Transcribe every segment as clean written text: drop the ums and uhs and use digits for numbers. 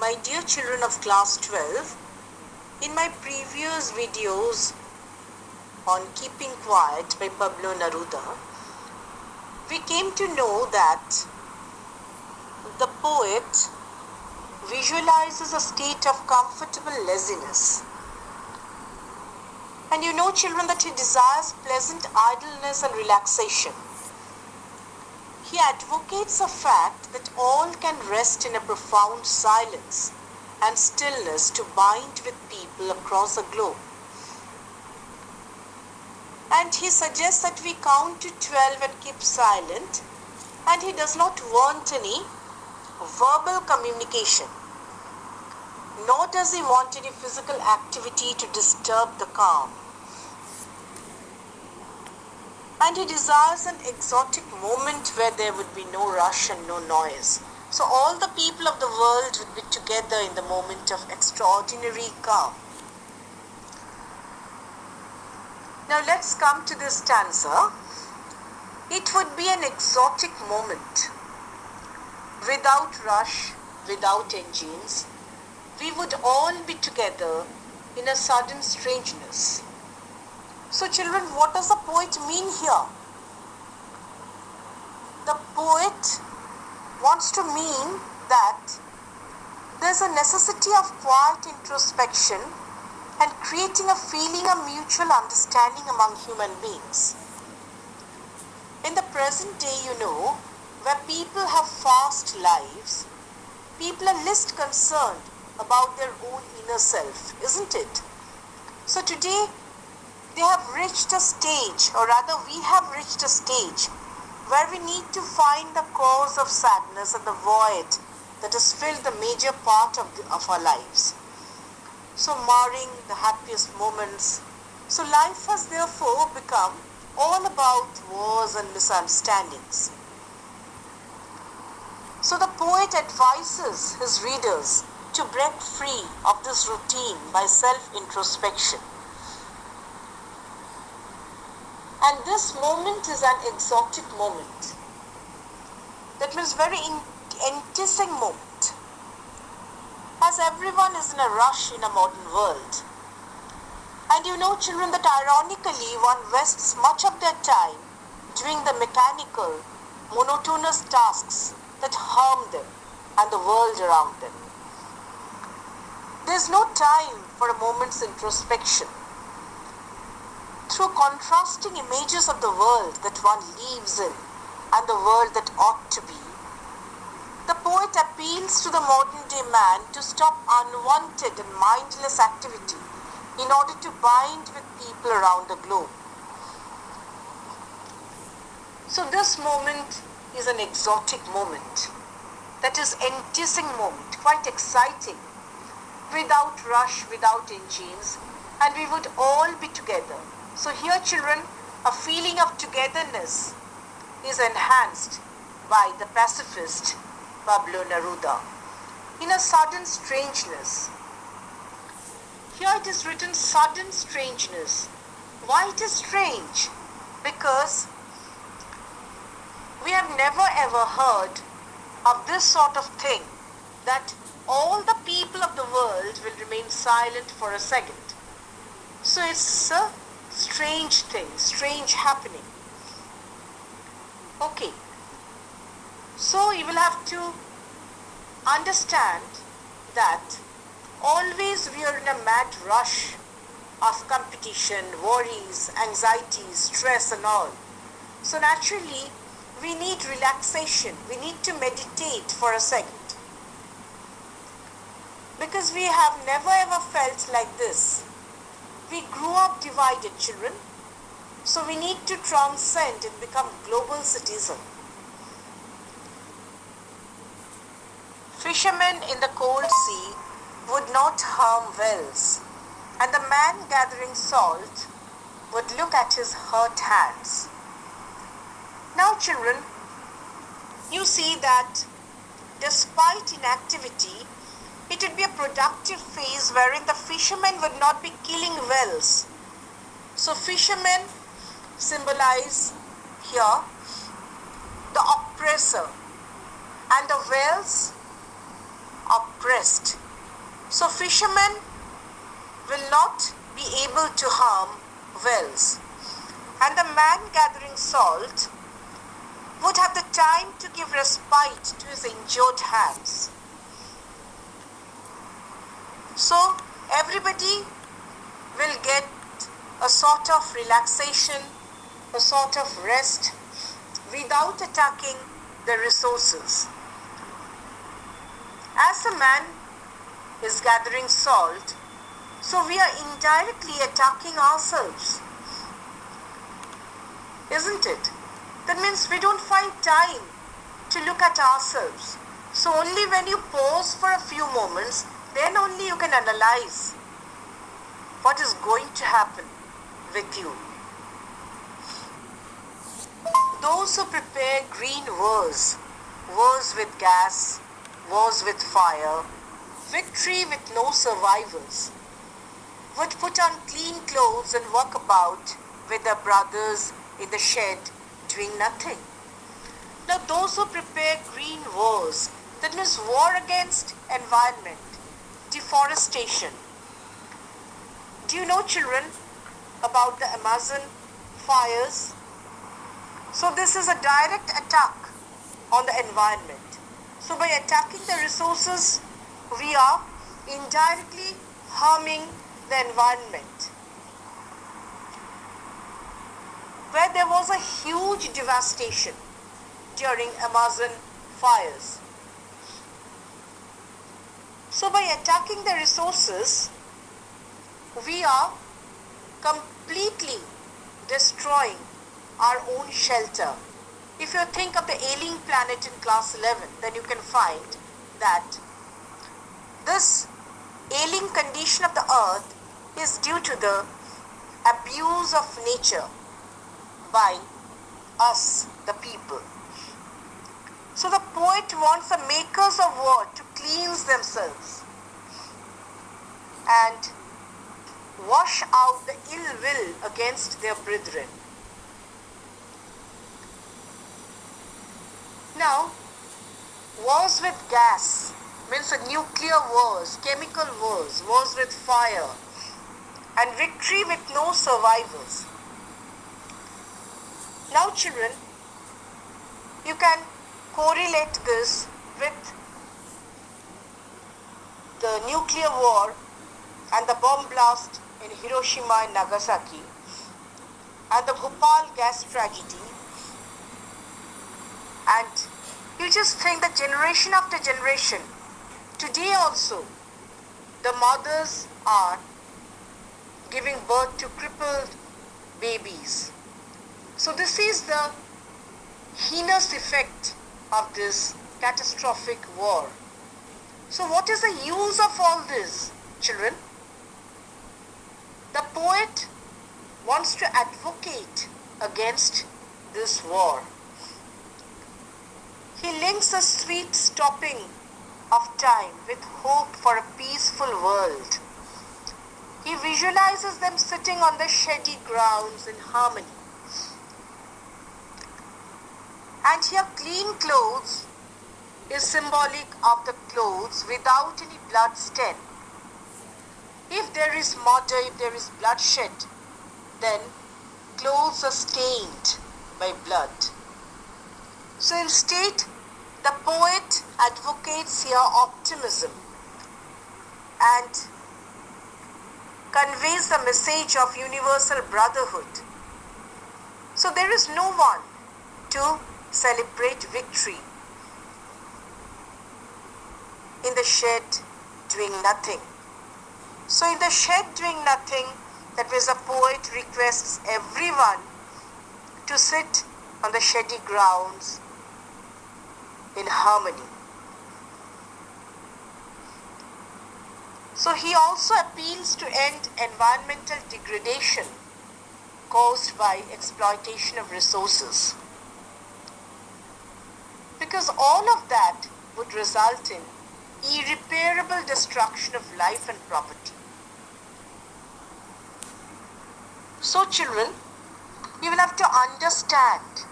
My dear children of class 12, in my previous videos on Keeping Quiet by Pablo Neruda, we came to know that the poet visualizes a state of comfortable laziness. And you know, children, that he desires pleasant idleness and relaxation. He advocates a fact that all can rest in a profound silence and stillness to bind with people across the globe. And he suggests that we count to 12 and keep silent, and he does not want any verbal communication, nor does he want any physical activity to disturb the calm. And he desires an exotic moment where there would be no rush and no noise. So all the people of the world would be together in the moment of extraordinary calm. Now let's come to this stanza. It would be an exotic moment. Without rush, without engines, we would all be together in a sudden strangeness. So children, what does the poet mean here? The poet wants to mean that there's a necessity of quiet introspection and creating a feeling of mutual understanding among human beings. In the present day, you know, where people have fast lives, people are least concerned about their own inner self, isn't it? So today, they have reached a stage, or rather we have reached a stage where we need to find the cause of sadness and the void that has filled the major part of our lives. So marring the happiest moments. So life has therefore become all about wars and misunderstandings. So the poet advises his readers to break free of this routine by self-introspection. And this moment is an exotic moment. That means very enticing moment. As everyone is in a rush in a modern world. And you know, children, that ironically one wastes much of their time doing the mechanical, monotonous tasks that harm them and the world around them. There's no time for a moment's introspection. Through contrasting images of the world that one lives in and the world that ought to be, the poet appeals to the modern day man to stop unwanted and mindless activity in order to bind with people around the globe. So this moment is an exotic moment, that is enticing moment, quite exciting, without rush, without engines, and we would all be together. So here, children, a feeling of togetherness is enhanced by the pacifist Pablo Neruda in a sudden strangeness. Here it is written sudden strangeness. Why it is strange? Because we have never ever heard of this sort of thing, that all the people of the world will remain silent for a second. So it's a strange thing, strange happening. Okay. So you will have to understand that always we are in a mad rush of competition, worries, anxieties, stress and all. So naturally, we need relaxation. We need to meditate for a second. Because we have never ever felt like this. We grew up divided, children. So we need to transcend and become global citizens. Fishermen in the cold sea would not harm whales, and the man gathering salt would look at his hurt hands. Now, children, you see that despite inactivity, it would be a productive phase wherein the fishermen would not be killing whales. So fishermen symbolize here the oppressor, and the whales oppressed. So fishermen will not be able to harm wells. And the man gathering salt would have the time to give respite to his injured hands. So everybody will get a sort of relaxation, a sort of rest without attacking the resources. As a man is gathering salt, so we are indirectly attacking ourselves, isn't it? That means we don't find time to look at ourselves. So only when you pause for a few moments, then only you can analyze what is going to happen with you. Those who prepare green wars, wars with gas, wars with fire, victory with no survivors, would put on clean clothes and walk about with their brothers in the shed doing nothing. Now those who prepare green wars, that means war against environment, deforestation. Do you know, children, about the Amazon fires? So this is a direct attack on the environment. So by attacking the resources, we are indirectly harming the environment. Where there was a huge devastation during Amazon fires. So by attacking the resources, we are completely destroying our own shelter. If you think of the alien planet in class 11, then you can find that this alien condition of the earth is due to the abuse of nature by us, the people. So the poet wants the makers of war to cleanse themselves and wash out the ill will against their brethren. Now, wars with gas means the nuclear wars, chemical wars, wars with fire, and victory with no survivors. Now, children, you can correlate this with the nuclear war and the bomb blast in Hiroshima and Nagasaki and the Bhopal gas tragedy. And you just think that generation after generation, today also, the mothers are giving birth to crippled babies. So this is the heinous effect of this catastrophic war. So what is the use of all this, children? The poet wants to advocate against this war. He links the sweet stopping of time with hope for a peaceful world. He visualizes them sitting on the shady grounds in harmony. And here clean clothes is symbolic of the clothes without any blood stain. If there is murder, if there is bloodshed, then clothes are stained by blood. So instead, the poet advocates here optimism and conveys the message of universal brotherhood. So there is no one to celebrate victory in the shed doing nothing. So in the shed doing nothing, that means the poet requests everyone to sit on the shady grounds in harmony. So he also appeals to end environmental degradation caused by exploitation of resources. Because all of that would result in irreparable destruction of life and property. So children, you will have to understand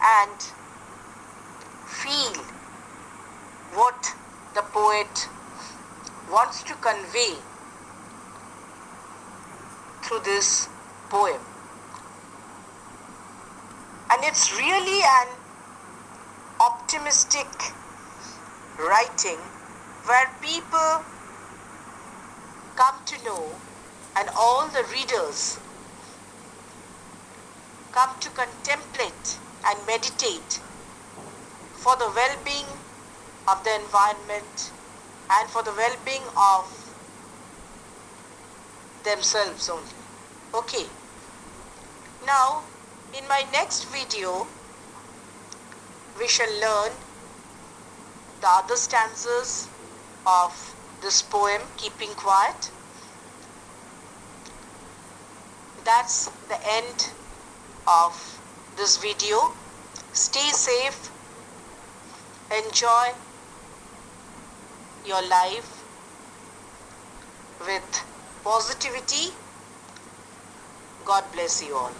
and feel what the poet wants to convey through this poem. And it's really an optimistic writing where people come to know, and all the readers come to contemplate and meditate for the well-being of the environment and for the well-being of themselves only. Okay. Now, in my next video, we shall learn the other stanzas of this poem, Keeping Quiet. That's the end of this video. Stay safe. Enjoy your life with positivity. God bless you all.